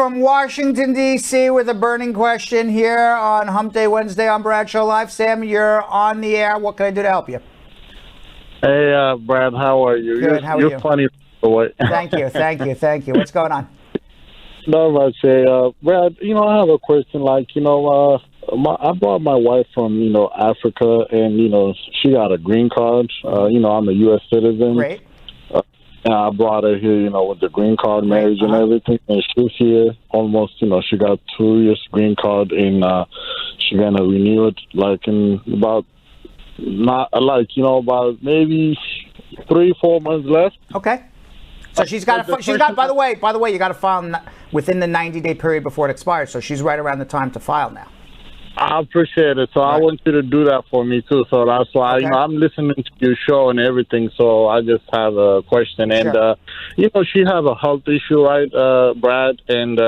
from Washington, D.C. with a burning question here on Hump Day Wednesday on Bradshaw Live. Sam, you're on the air. What can I do to help you? Hey, Brad, how are you? Good, how are you? You're funny. Thank you. What's going on? No, much. Brad, I have a question. I brought my wife from, Africa, and, she got a green card. I'm a U.S. citizen. Great. And I brought her here, with the green card marriage and everything. And she's here almost, she got 2 years green card, and she's going to renew it, in about, about maybe 3-4 months left. Okay. So she's got, by the way, you got to file within the 90-day period before it expires. So she's right around the time to file now. I appreciate it. So I want you to do that for me, too. So that's why, I'm listening to your show and everything. So I just have a question. And, she have a health issue, right, Brad? And,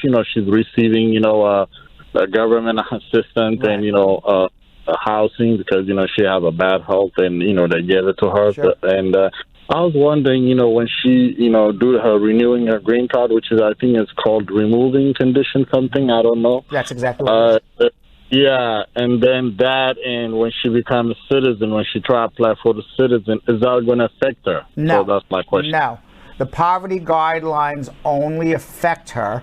she's receiving, the government assistance and, housing because, she have a bad health and, they gave it to her. Sure. And I was wondering, when she, do her renewing her green card, which is, I think it's called removing condition something. I don't know. That's exactly what it is. Yeah, and then that, and when she becomes a citizen, when she try to apply for the citizen, is that going to affect her? No. So that's my question. No. The poverty guidelines only affect her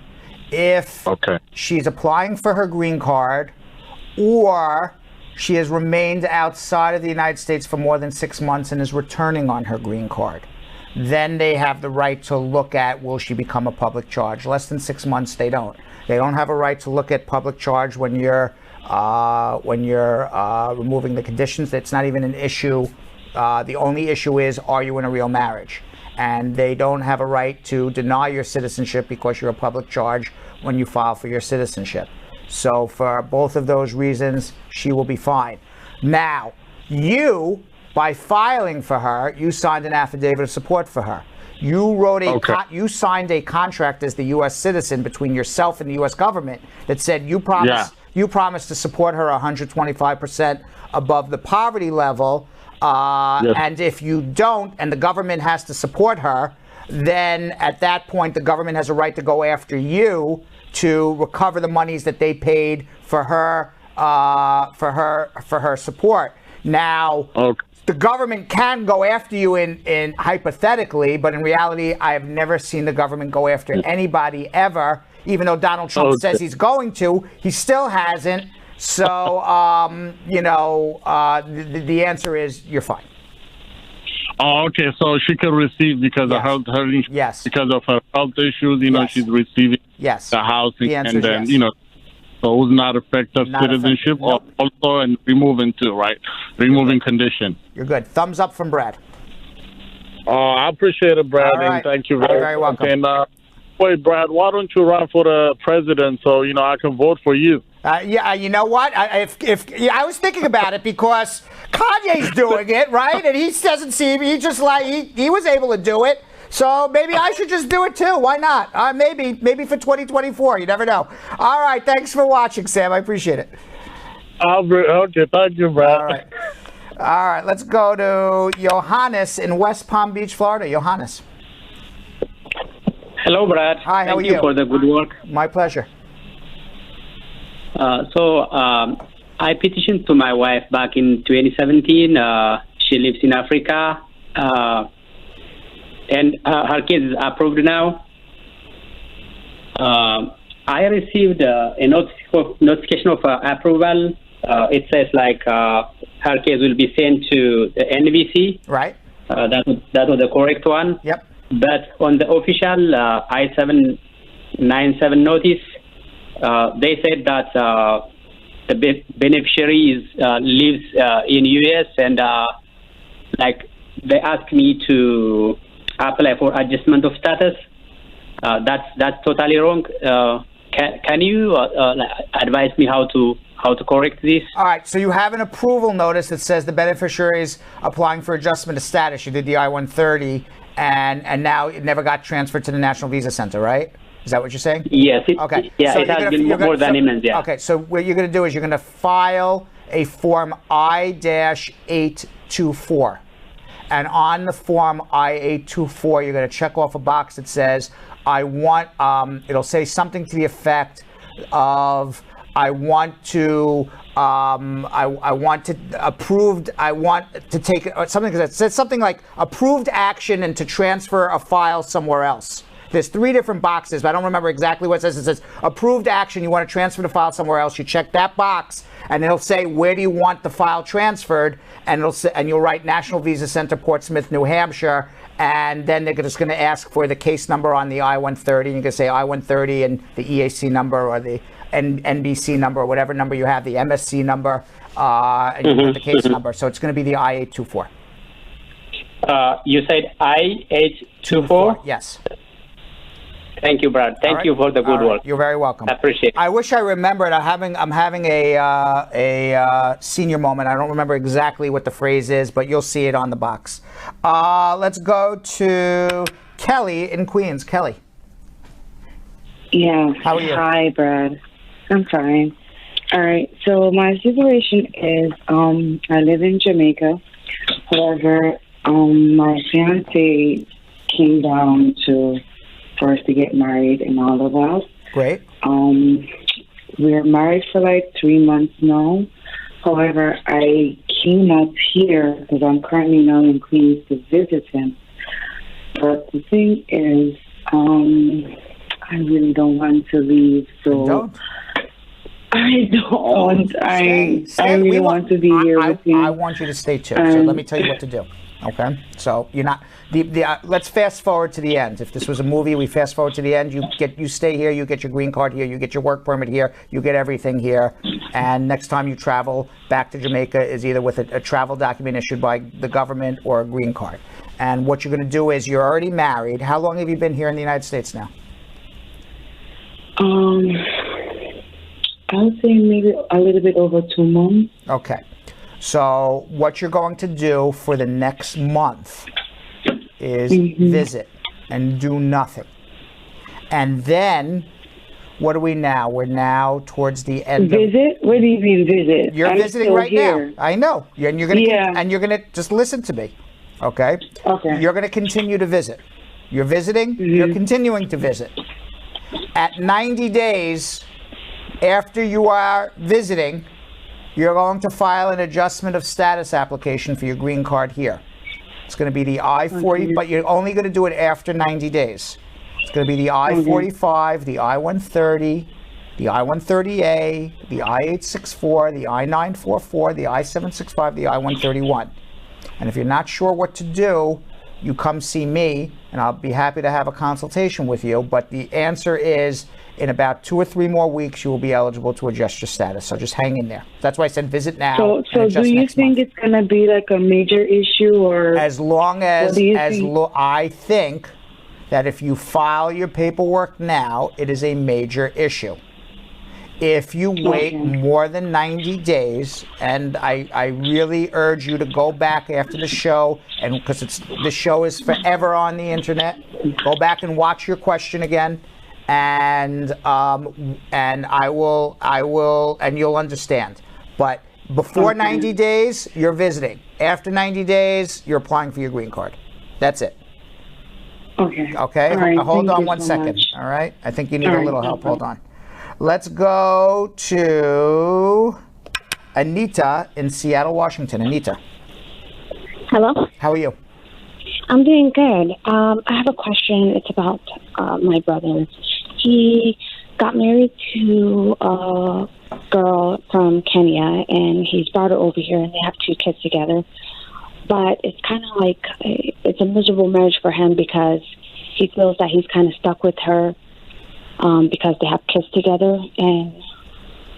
if she's applying for her green card or she has remained outside of the United States for more than 6 months and is returning on her green card. Then they have the right to look at, will she become a public charge? Less than 6 months, they don't. They don't have a right to look at public charge when you're removing the conditions. It's not even an issue. The only issue is, are you in a real marriage? And they don't have a right to deny your citizenship because you're a public charge when you file for your citizenship. So for both of those reasons, she will be fine. Now, you, by filing for her, you signed an affidavit of support for her. You wrote you signed a contract as the U.S. citizen between yourself and the U.S. government that said you promised to support her 125% above the poverty level. And if you don't, and the government has to support her, then at that point the government has a right to go after you to recover the monies that they paid for her support. Now, the government can go after you in hypothetically, but in reality, I have never seen the government go after anybody ever. Even though Donald Trump says he's going to, he still hasn't. So, the answer is you're fine. Oh, okay. So she could receive because of her because of her health issues. She's receiving the housing, and then so it was not affected citizenship also, and removing too, right? Removing condition. You're good. Thumbs up from Brad. Oh, I appreciate it, Brad, and thank you very much. Welcome. And wait, Brad, why don't you run for the president so I can vote for you? You know what? I was thinking about it because Kanye's doing it, right? And he doesn't seem, he was able to do it. So maybe I should just do it too. Why not? Maybe for 2024. You never know. All right. Thanks for watching, Sam. I appreciate it. Okay. Thank you, Brad. All right. Let's go to Johannes in West Palm Beach, Florida. Johannes. Hello, Brad. Hi. How are you? Thank you for the good work. My pleasure. I petitioned to my wife back in 2017. She lives in Africa, and her case is approved now. I received a notification of approval. It says her case will be sent to the NVC. Right. That was the correct one. Yep. But on the official I-797 notice, they said that the beneficiary lives in US, and they asked me to apply for adjustment of status. That's totally wrong. Can you advise me how to correct this? All right. So you have an approval notice that says the beneficiary is applying for adjustment of status. You did the I-130, and now it never got transferred to the National Visa Center, right? Is that what you're saying? Yes. Okay. Yeah, so it has been more than immense, yeah. Okay, so what you're going to do is you're going to file a Form I-824. And on the Form I-824, you're going to check off a box that says, I want, it'll say something to the effect of, I want to take something, because it says something like approved action and to transfer a file somewhere else. There's 3 different boxes, but I don't remember exactly what it says. It says approved action, you want to transfer the file somewhere else. You check that box, and it'll say, where do you want the file transferred? And it'll say, and you'll write National Visa Center, Portsmouth, New Hampshire, and then they're just going to ask for the case number on the I-130, and you can say I-130 and the EAC number or the NBC number or whatever number you have, the MSC number, and you put the case number. So it's going to be the I-824. You said I-824? Yes. Thank you, Brad. Thank you for the good work. You're very welcome. I appreciate it. I wish I remembered. I'm having a senior moment. I don't remember exactly what the phrase is, but you'll see it on the box. Let's go to Kelly in Queens. Kelly. Yeah. How are you? Hi, Brad. I'm fine. All right. So my situation is, I live in Jamaica. However, my fiance came down for us to get married and all of that. Great. We're married for like 3 months now. However, I came up here because I'm currently now in Queens to visit him. But the thing is, I really don't want to leave. So Don't. I don't. I really want to be here with you. I want you to stay too. So let me tell you what to do. Okay, so you're not let's fast forward to the end. If this was a movie, we fast forward to the end. You stay here. You get your green card here. You get your work permit here. You get everything here. And next time you travel back to Jamaica is either with a travel document issued by the government or a green card. And what you're going to do is you're already married. How long have you been here in the United States now? I would say maybe a little bit over 2 months. Okay. So what you're going to do for the next month is visit and do nothing. And then, what are we now? We're now towards the end. Visit? What do you mean visit? You're I'm visiting right here. now. I know. And you're gonna just listen to me. Okay? Okay. You're gonna continue to visit. You're visiting, you're continuing to visit. At 90 days after you are visiting, you're going to file an adjustment of status application for your green card here. It's going to be the I-40, but you're only going to do it after 90 days. It's going to be the I-45, the I-130, the I-130A, the I-864, the I-944, the I-765, the I-131. And if you're not sure what to do, you come see me, and I'll be happy to have a consultation with you. But the answer is, in about 2 or 3 more weeks, you will be eligible to adjust your status. So just hang in there. That's why I said visit now. So do you think it's going to be like a major issue, or as long as I think that if you file your paperwork now, it is a major issue. If you wait more than 90 days, and I really urge you to go back after the show, and because the show is forever on the internet, go back and watch your question again, and I will, and you'll understand. But before 90 days, you're visiting. After 90 days, you're applying for your green card. That's it. Okay. Okay. Right. Hold on one second. All right. I think you need a little help. Hold on. Let's go to Anita in Seattle, Washington. Anita. Hello. How are you? I'm doing good. I have a question. It's about my brother. He got married to a girl from Kenya, and he's brought her over here, and they have 2 kids together. But it's kind of like it's a miserable marriage for him because he feels that he's kind of stuck with her because they have kids together, and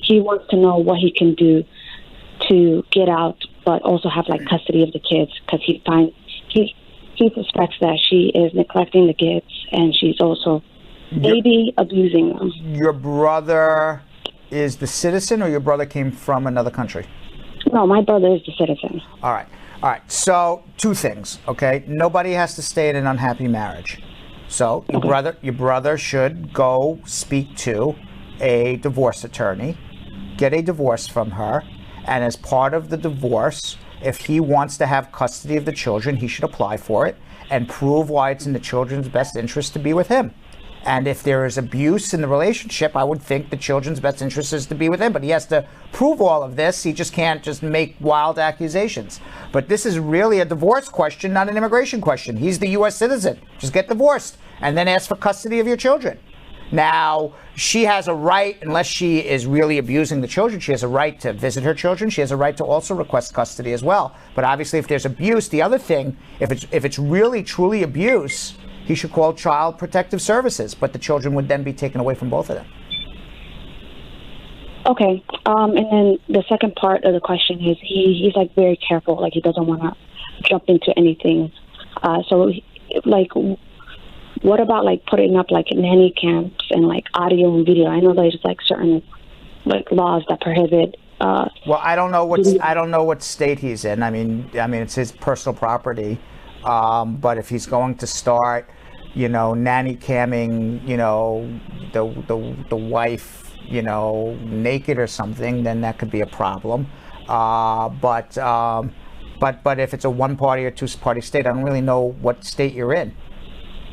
he wants to know what he can do to get out, but also have like custody of the kids, because he suspects that she is neglecting the kids, and she's also maybe abusing them. Your brother is the citizen, or your brother came from another country? No, my brother is the citizen. All right. So 2 things. Okay. Nobody has to stay in an unhappy marriage. So your brother should go speak to a divorce attorney, get a divorce from her, and as part of the divorce, if he wants to have custody of the children, he should apply for it and prove why it's in the children's best interest to be with him. And if there is abuse in the relationship, I would think the children's best interest is to be with him. But he has to prove all of this. He just can't just make wild accusations. But this is really a divorce question, not an immigration question. He's the U.S. citizen. Just get divorced and then ask for custody of your children. Now, she has a right, unless she is really abusing the children, she has a right to visit her children. She has a right to also request custody as well. But obviously, if there's abuse, the other thing, if it's really, truly abuse, he should call Child Protective Services, but the children would then be taken away from both of them. Okay. And then the second part of the question is he's like very careful, like he doesn't want to jump into anything. So like, what about like putting up like nanny camps and like audio and video? I know there's like certain like laws that prohibit. Well, I don't know what state he's in. I mean, it's his personal property. But if he's going to start, nanny camming, the wife, naked or something, then that could be a problem. But if it's a one-party or two-party state, I don't really know what state you're in.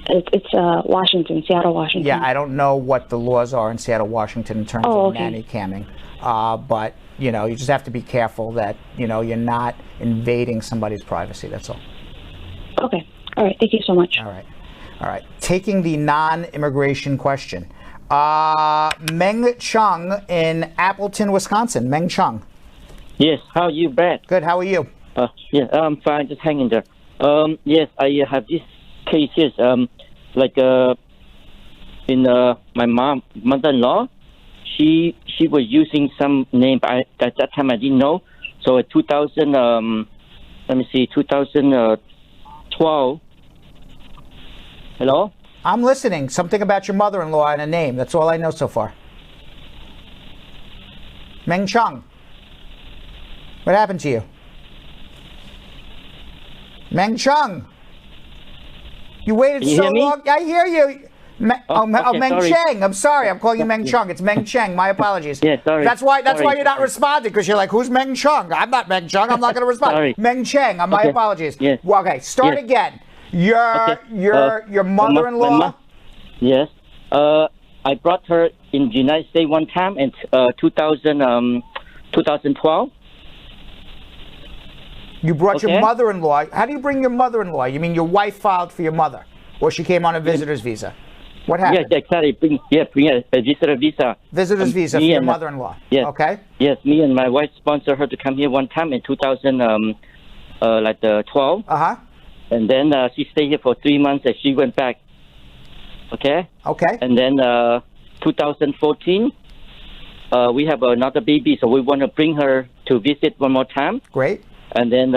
It's Washington, Seattle, Washington. Yeah, I don't know what the laws are in Seattle, Washington in terms of nanny camming. But, you just have to be careful that, you're not invading somebody's privacy. That's all. Okay. All right. Thank you so much. All right. Taking the non-immigration question. Meng Chung in Appleton, Wisconsin. Meng Chung. Yes. How are you, Brad? Good. How are you? Yeah, I'm fine. Just hanging there. Yes, I have this case. Yes. In my mother-in-law, she was using some name, but at that time I didn't know. So in 2012. Hello? I'm listening. Something about your mother-in-law and a name. That's all I know so far. Meng Chung. What happened to you? Meng Chung. You waited so long. I hear you. Meng Cheng. I'm sorry. I'm calling you Meng Chung. It's Meng Cheng. My apologies. Yeah, sorry. That's why you're not responding, because you're like, who's Meng Chung? I'm not Meng Chung. I'm not going to respond. Sorry. Meng Cheng. My apologies. Yes. Well, okay. Start again. Your mother-in-law. Yes. I brought her in the United States one time in 2012. You brought your mother-in-law. How do you bring your mother-in-law? You mean your wife filed for your mother, or she came on a visitor's visa? What happened? Yeah, exactly. Bring a visitor visa. Visitor's visa for your mother-in-law. Yes. Okay. Yes, me and my wife sponsored her to come here one time in 2012. And then she stayed here for 3 months and she went back. Okay. And then 2014, we have another baby, so we want to bring her to visit one more time. Great. And then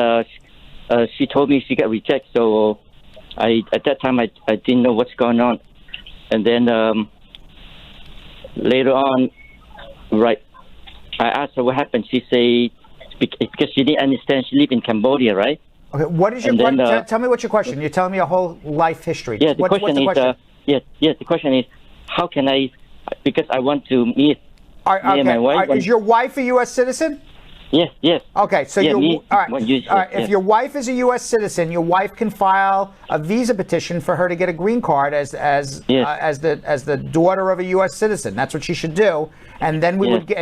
she told me she got rejected, so at that time I didn't know what's going on. And then later on, right, I asked her what happened. She said, because she didn't understand, she lived in Cambodia, right? Okay, what is your question? Tell me what's your question. You're telling me a whole life history. Yeah, what's the question? The question is, how can I, because I want to meet me and my wife. Is your wife a U.S. citizen? Yes. Okay, so if your wife is a U.S. citizen, your wife can file a visa petition for her to get a green card as the daughter of a U.S. citizen. That's what she should do, and then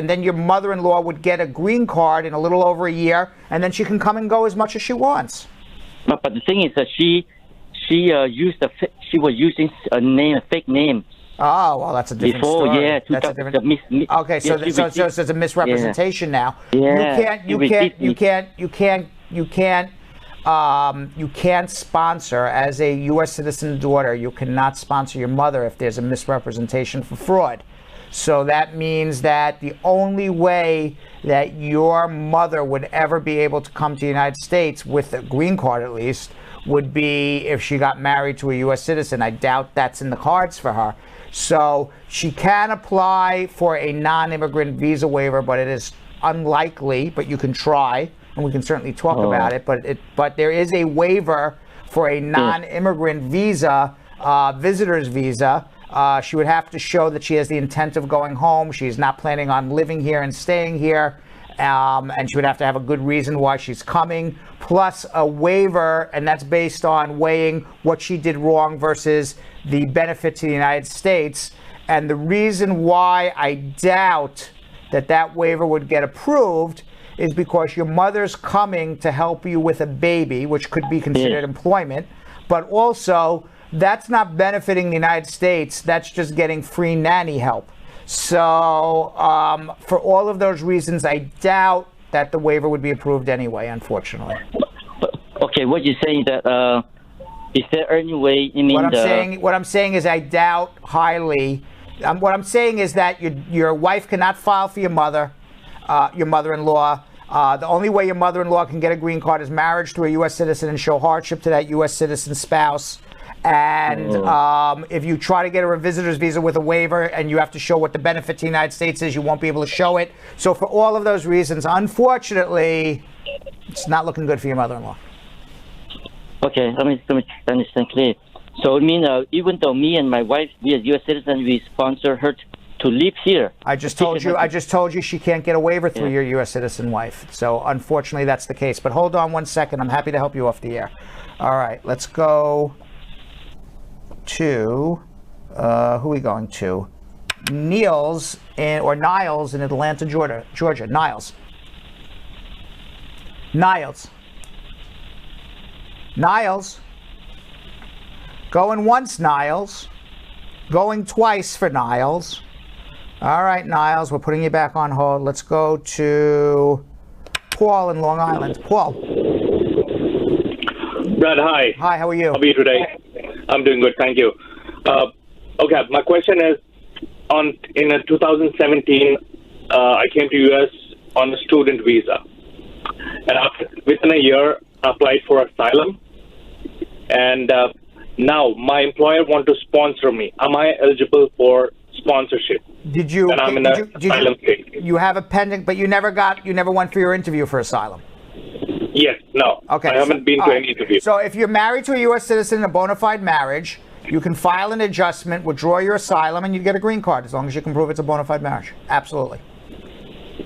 then your mother-in-law would get a green card in a little over a year, and then she can come and go as much as she wants. But the thing is that she was using a fake name. Oh, well, that's a different story. Yeah, that's a different. Okay, so it's a misrepresentation now. Yeah. You can't sponsor as a U.S. citizen daughter. You cannot sponsor your mother if there's a misrepresentation for fraud. So that means that the only way that your mother would ever be able to come to the United States with a green card, at least, would be if she got married to a U.S. citizen. I doubt that's in the cards for her. So she can apply for a non-immigrant visa waiver, but it is unlikely. But you can try, and we can certainly talk about it. But there is a waiver for a non-immigrant visa, visitor's visa. She would have to show that she has the intent of going home. She's not planning on living here and staying here. and she would have to have a good reason why she's coming, plus a waiver, and that's based on weighing what she did wrong versus the benefit to the United States. And the reason why I doubt that waiver would get approved is because your mother's coming to help you with a baby, which could be considered employment, but also that's not benefiting the United States, that's just getting free nanny help. So for all of those reasons, I doubt that the waiver would be approved anyway, unfortunately. Okay, what you're saying that is there any way? What I'm saying is I doubt highly. What I'm saying is that your wife cannot file for your mother-in-law. The only way your mother-in-law can get a green card is marriage to a U.S. citizen and show hardship to that U.S. citizen spouse. And if you try to get a visitor's visa with a waiver and you have to show what the benefit to the United States is, you won't be able to show it. So for all of those reasons, unfortunately, it's not looking good for your mother-in-law. Okay, let me understand clear. So I mean, even though me and my wife, we are U.S. citizens, we sponsor her to live here. I just told you she can't get a waiver through your U.S. citizen wife. So unfortunately, that's the case. But hold on one second. I'm happy to help you off the air. All right, let's go to who are we going to? Niles in Atlanta, Georgia. Niles. Going once, Niles. Going twice for Niles. All right, Niles, we're putting you back on hold. Let's go to Paul in Long Island. Paul. Brad, hi. Hi, how are you? How are you today? I'm doing good, thank you. Okay, my question is, in 2017, I came to U.S. on a student visa. And within a year, I applied for asylum. And now my employer wants to sponsor me. Am I eligible for sponsorship? You have a pending, but you never went for your interview for asylum? Yes, no. Okay. I haven't been to any interview. So if you're married to a U.S. citizen in a bona fide marriage, you can file an adjustment, withdraw your asylum, and you get a green card as long as you can prove it's a bona fide marriage. Absolutely.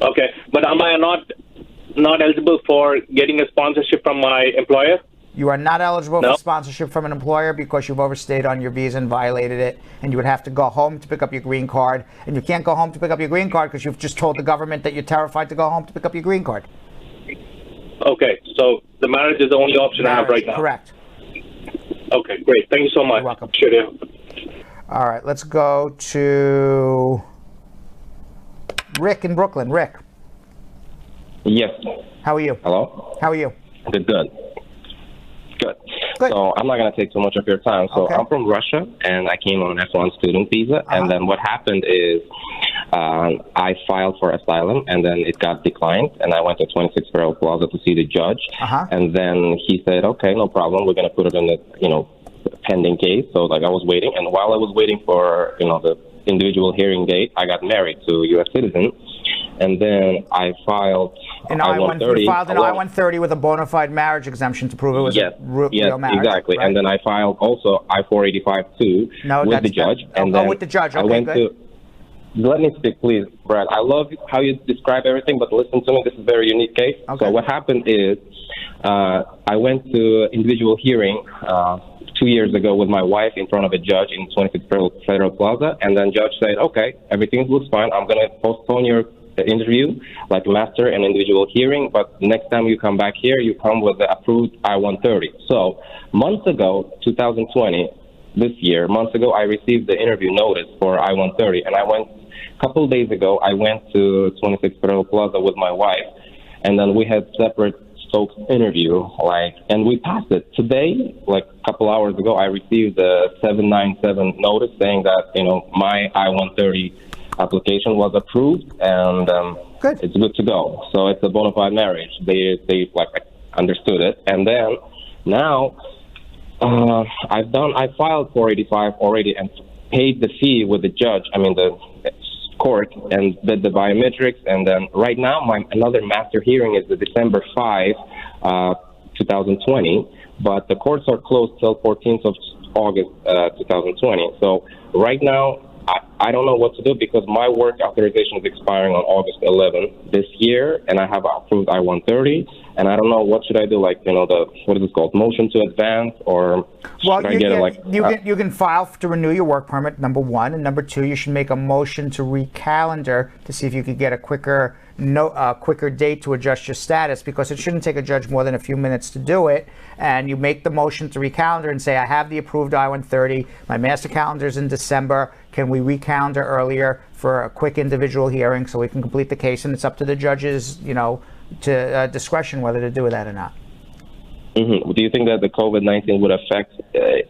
Okay, but am I not eligible for getting a sponsorship from my employer? You are not eligible for sponsorship from an employer because you've overstayed on your visa and violated it, and you would have to go home to pick up your green card. And you can't go home to pick up your green card because you've just told the government that you're terrified to go home to pick up your green card. Okay, so the marriage is the only option I have right now. Correct. Okay, great. Thank you so much. You're welcome. Sure, yeah. All right, let's go to Rick in Brooklyn. Rick. Yes. How are you? Hello? How are you? Good. So I'm not going to take too much of your time. So I'm from Russia, and I came on an F1 student visa. And then what happened is I filed for asylum, and then it got declined. And I went to 26 Federal Plaza to see the judge. And then he said, okay, no problem. We're going to put it in the, pending case. So, I was waiting. And while I was waiting for, the individual hearing date, I got married to a U.S. citizen. And then I filed an I-130. You filed an I-130 with a bona fide marriage exemption to prove it was a real marriage. Exactly. Right. And then I filed also I-485 too with the judge. And then with the judge. Okay, good. Let me speak, please, Brad. I love how you describe everything, but listen to me. This is a very unique case. Okay. So what happened is I went to individual hearing 2 years ago with my wife in front of a judge in 26 Federal Plaza. And then judge said, okay, everything looks fine. I'm going to postpone your interview, like master and individual hearing, but next time you come back here, you come with the approved I-130. So months ago, 2020, months ago, I received the interview notice for I-130, and a couple of days ago, I went to 26 Federal Plaza with my wife, and then we had separate Stokes interview, and we passed it. Today, a couple hours ago, I received the 797 notice saying that, my I-130 application was approved, and it's good to go. So it's a bona fide marriage. They understood it, and then now I filed 485 already and paid the fee with the judge. I mean the court, and did the biometrics, and then right now another master hearing is the December 5, 2020, but the courts are closed till 14th of August 2020. So right now, I don't know what to do because my work authorization is expiring on August 11th this year, and I have approved I-130, and I don't know what should I do, like, you know, what is it called, motion to advance, or should I get you can file to renew your work permit, number one, and number two, you should make a motion to recalendar to see if you could get a quicker date to adjust your status, because it shouldn't take a judge more than a few minutes to do it. And you make the motion to recalendar and say, I have the approved I-130, my master calendar is in December, can we recalendar earlier for a quick individual hearing so we can complete the case? And it's up to the judge's, you know, to discretion whether to do that or not. Mm-hmm. Do you think that the COVID-19 would affect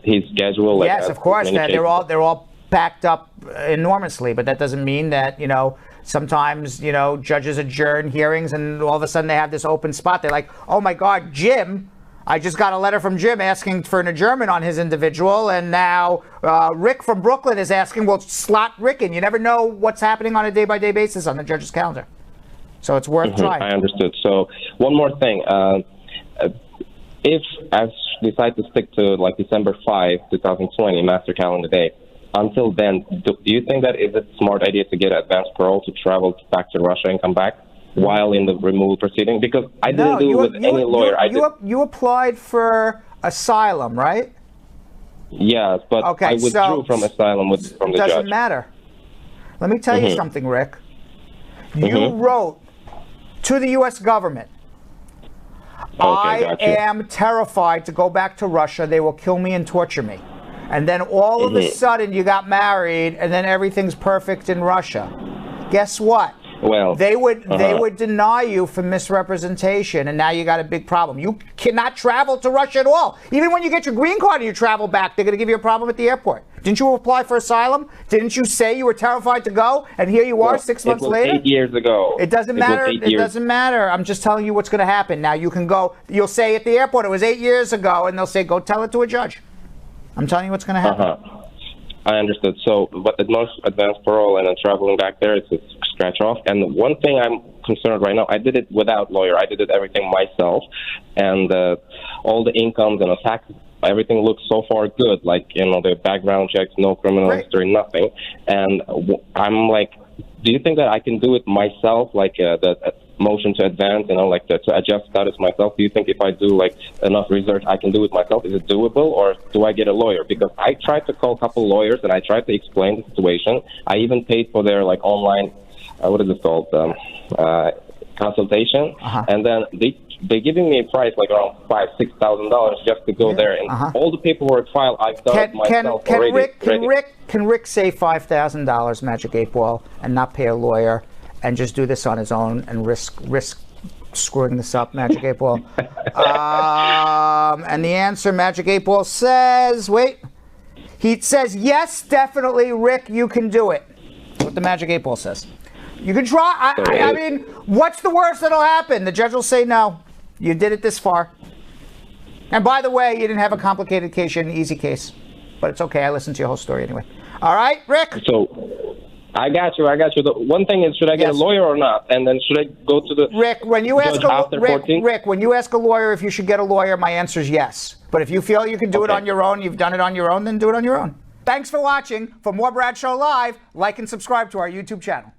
his schedule? Like, yes, of course. They're all backed up enormously, but that doesn't mean that, you know, sometimes, you know, judges adjourn hearings and all of a sudden they have this open spot. They're like, oh my God, Jim, I just got a letter from Jim asking for an adjournment on his individual, and now Rick from Brooklyn is asking, well, slot Rick in. You never know what's happening on a day-by-day basis on the judge's calendar. So it's worth trying. I understood. So one more thing. If I decide to stick to like December 5, 2020, master calendar day, until then, do you think that is a smart idea to get advance parole to travel back to Russia and come back while in the removal proceeding? Because I didn't do it with any lawyer. You applied for asylum, right? Yes, but I withdrew from asylum from the judge. Doesn't matter. Let me tell you something, Rick. You wrote to the U.S. government, I am terrified to go back to Russia. They will kill me and torture me. And then all of a sudden you got married, and then everything's perfect in Russia. Guess what? Well, they would deny you for misrepresentation, and now you got a big problem. You cannot travel to Russia at all. Even when you get your green card and you travel back, they're going to give you a problem at the airport. Didn't you apply for asylum? Didn't you say you were terrified to go? And here you are 6 months later? 8 years ago. It doesn't matter. It doesn't matter. I'm just telling you what's going to happen. Now you can go, you'll say at the airport, it was 8 years ago, and they'll say, go tell it to a judge. I'm telling you what's going to happen. I understood. So, but the most advanced parole and then traveling back there, it's a scratch off. And one thing I'm concerned right now, I did it without lawyer. I did it everything myself. And all the incomes and the taxes, everything looks so far good. Like, you know, the background checks, no criminal history, nothing. And I'm like, do you think that I can do it myself, like the motion to advance, you know, like to adjust status myself? Do you think if I do like enough research, I can do it myself? Is it doable, or do I get a lawyer? Because I tried to call a couple lawyers and I tried to explain the situation. I even paid for their like online, what is it called, consultation, and then they giving me a price like around $5,000-$6,000 just to go there, and all the paperwork filed I've done it myself already. Can Rick save $5,000, Magic 8 Ball, and not pay a lawyer, and just do this on his own and risk screwing this up, Magic 8 Ball? And the answer, Magic 8 Ball says, he says, yes, definitely, Rick, you can do it. That's what the Magic 8 Ball says. You can try. I mean, what's the worst that'll happen? The judge will say, no, you did it this far. And by the way, you didn't have a complicated case, you had an easy case. But it's okay, I listened to your whole story anyway. All right, Rick? So, I got you. The one thing is, should I get a lawyer or not? And then should I go to the Rick, when you ask when you ask a lawyer if you should get a lawyer, my answer is yes. But if you feel you can do it on your own, you've done it on your own, then do it on your own. Thanks for watching. For more Bradshaw Live, like and subscribe to our YouTube channel.